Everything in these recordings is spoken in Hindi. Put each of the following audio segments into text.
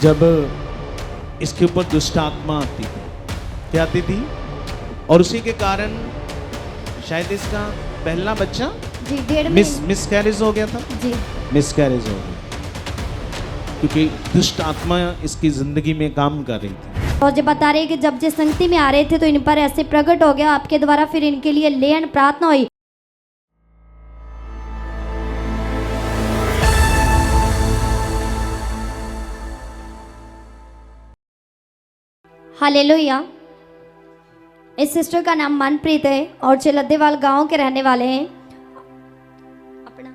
जब इसके ऊपर दुष्ट आत्मा आती थी, क्या आती थी, और उसी के कारण शायद इसका पहला बच्चा जी 1.5 महीने मिसकैरेज हो गया था। जी मिसकैरेज हो गया क्योंकि दुष्ट आत्मा इसकी जिंदगी में काम कर रही थी। और जब बता रहे कि जब ये संगति में आ रहे थे तो इन पर ऐसे प्रकट हो गया आपके द्वारा, फिर इनके लिए लेन प्रार्थना हुई। हालेलुया। इस सिस्टर का नाम मनप्रीत है और चिलद्देवाल गांव के रहने वाले हैं अपना,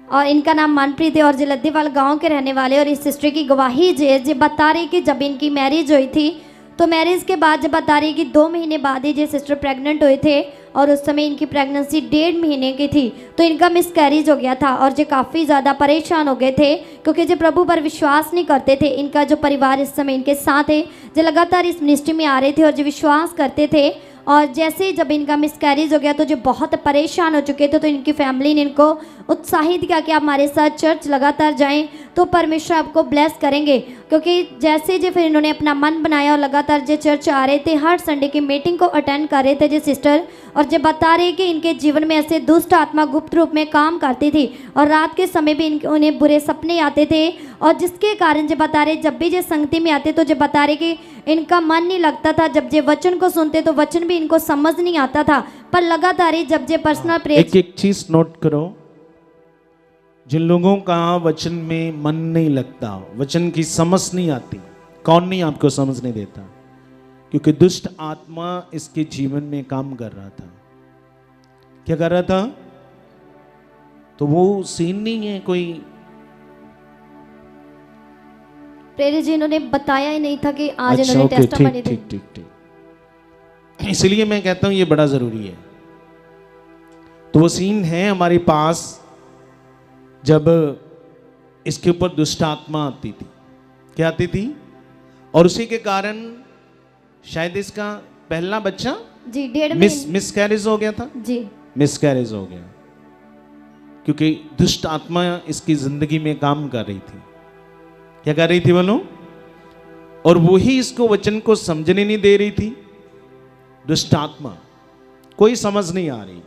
और इनका नाम मनप्रीत है और जलद्दीवाल गांव के रहने वाले। और इस सिस्टर की गवाही जो बता रही कि जब इनकी मैरिज हुई थी तो मैरिज के बाद जब बता रही कि 2 महीने बाद ही ये सिस्टर प्रेग्नेंट हुए थे और उस समय इनकी प्रेगनेंसी 1.5 महीने की थी, तो इनका मिसकैरेज हो गया था और ये काफ़ी ज़्यादा परेशान हो गए थे क्योंकि जो प्रभु पर विश्वास नहीं करते थे। इनका जो परिवार इस समय इनके साथ है, जो लगातार इस मिनिस्ट्री में आ रहे थे और जो विश्वास करते थे, और जैसे ही जब इनका मिसकैरेज हो गया तो जो बहुत परेशान हो चुके थे, तो इनकी फैमिली ने इनको उत्साहित किया कि आप हमारे साथ चर्च लगातार जाएं तो परमेश्वर आपको ब्लेस करेंगे। क्योंकि जैसे जो फिर इन्होंने अपना मन बनाया और लगातार जो चर्च आ रहे थे, हर संडे की मीटिंग को अटेंड कर रहे थे जो सिस्टर, और जो बता रहे कि इनके जीवन में ऐसे दुष्ट आत्मा गुप्त रूप में काम करती थी और रात के समय भी उन्हें बुरे सपने आते थे, और जिसके कारण जो बता रहे जब भी जो संगति में आते तो जो बता रहे कि इनका मन नहीं लगता था। जब जे वचन को सुनते तो वचन भी इनको समझ नहीं आता था, पर लगातार ही जब जे पर्सनल प्रेयर एक चीज नोट करो, जिन लोगों का वचन में मन नहीं लगता, वचन की समझ नहीं आती, कौन नहीं आपको समझने देता? क्योंकि दुष्ट आत्मा इसके जीवन में काम कर रहा था। क्या कर रहा था? तो वो सीन नहीं है कोई, प्रेरित जी इन्होंने बताया ही नहीं था कि आज अच्छा, इन्होंने ओके, टेस्टिमनी दी। ठीक। इसलिए मैं कहता हूं ये बड़ा जरूरी है। तो वो सीन है हमारे पास जब इसके ऊपर दुष्ट आत्मा आती थी, क्या आती थी, और उसी के कारण शायद इसका पहला बच्चा जी 1.5 महीने मिसकैरेज हो गया था। जी मिसकैरेज हो गया क्योंकि दुष्ट आत्मा इसकी जिंदगी में काम कर रही थी। क्या कर रही थी बोलो? और वही इसको वचन को समझने नहीं दे रही थी। दुष्ट आत्मा कोई समझ नहीं आ रही,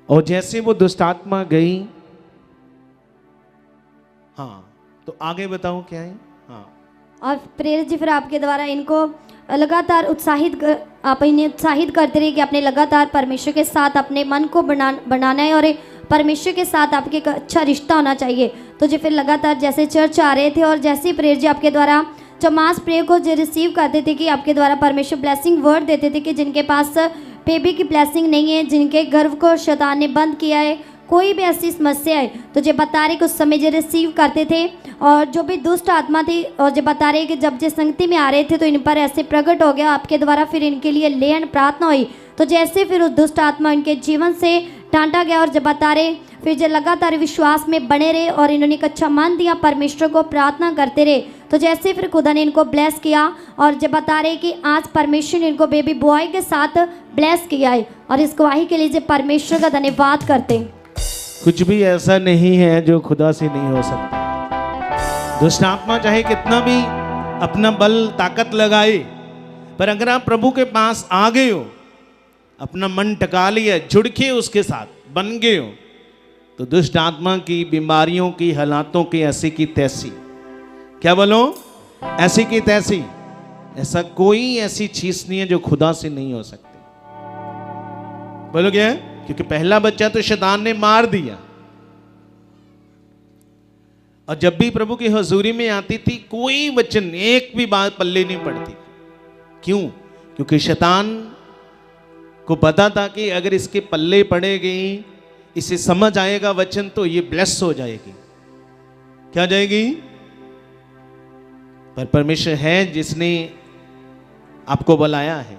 और जैसे वो दुष्ट आत्मा गई, हाँ तो आगे बताओ क्या है। हाँ, और प्रेरित जी फिर आपके द्वारा इनको लगातार आप इन्हें उत्साहित करते रहे कि अपने लगातार परमेश्वर के साथ अपने मन को बनाना है और परमेश्वर के साथ आपके एक अच्छा रिश्ता होना चाहिए। तो जो फिर लगातार जैसे चर्च आ रहे थे और जैसे ही प्रेरित जी आपके द्वारा जब मास प्रेयर को जो रिसीव करते थे कि आपके द्वारा परमेश्वर ब्लेसिंग वर्ड देते थे कि जिनके पास बेबी की ब्लेसिंग नहीं है, जिनके गर्भ को शैतान ने बंद किया है, कोई भी ऐसी समस्या है, तो जो बता रहे कि उस समय जो रिसीव करते थे, और जो भी दुष्ट आत्मा थी, और जो बता रहे कि जब जो संगति में आ रहे थे तो इन पर ऐसे प्रकट हो गया आपके द्वारा, फिर इनके लिए लेन प्रार्थना हुई। तो जैसे फिर उस दुष्ट आत्मा इनके जीवन से डांटा गया, और जब बता रहे फिर जो लगातार विश्वास में बने रहे और इन्होंने एक अच्छा मन दिया, परमेश्वर को प्रार्थना करते रहे, तो जैसे फिर खुदा ने इनको ब्लेस किया, और जब बता रहे कि आज परमेश्वर ने इनको बेबी बॉय के साथ ब्लेस किया है, और इस गवाही के लिए जो परमेश्वर का धन्यवाद करते हैं। कुछ भी ऐसा नहीं है जो खुदा से नहीं हो सकता। दुष्ट आत्मा चाहे कितना भी अपना बल ताकत लगाए, पर अगर आप प्रभु के पास आ गए हो, अपना मन टका लिया, जुड़ के उसके साथ बन गए हो, तो दुष्ट आत्मा की बीमारियों की हालातों की ऐसी की तैसी, क्या बोलो, ऐसी की तैसी, ऐसा कोई ऐसी चीज नहीं है जो खुदा से नहीं हो सकती। बोलो क्या है? क्योंकि पहला बच्चा तो शैतान ने मार दिया, और जब भी प्रभु की हजूरी में आती थी कोई वचन एक भी बात पल्ले नहीं पड़ती। क्यों? क्योंकि शैतान को पता था कि अगर इसके पल्ले पड़ेगी, इसे समझ आएगा वचन, तो ये ब्लेस हो जाएगी। क्या जाएगी? पर परमेश्वर है जिसने आपको बुलाया है,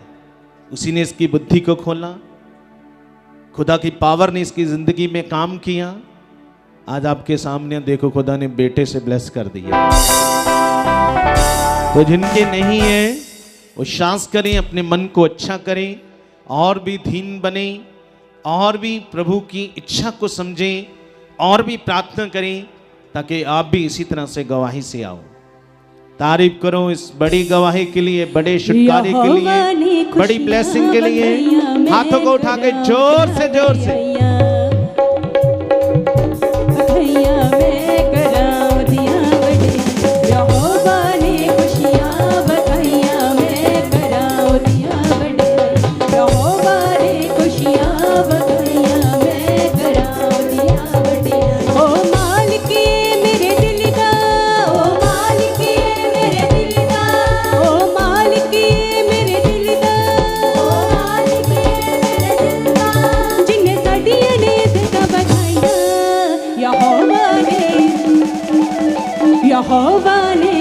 उसी ने इसकी बुद्धि को खोला, खुदा की पावर ने इसकी जिंदगी में काम किया। आज आपके सामने देखो खुदा ने बेटे से ब्लेस कर दिया। तो जिनके नहीं है वो शांत करें, अपने मन को अच्छा करें, और भी धीन बने, और भी प्रभु की इच्छा को समझें, और भी प्रार्थना करें, ताकि आप भी इसी तरह से गवाही से आओ। तारीफ करो इस बड़ी गवाही के लिए, बड़े छुटकारे के लिए, बड़ी ब्लेसिंग के लिए। हाथों को उठा के जोर से यहोवा ने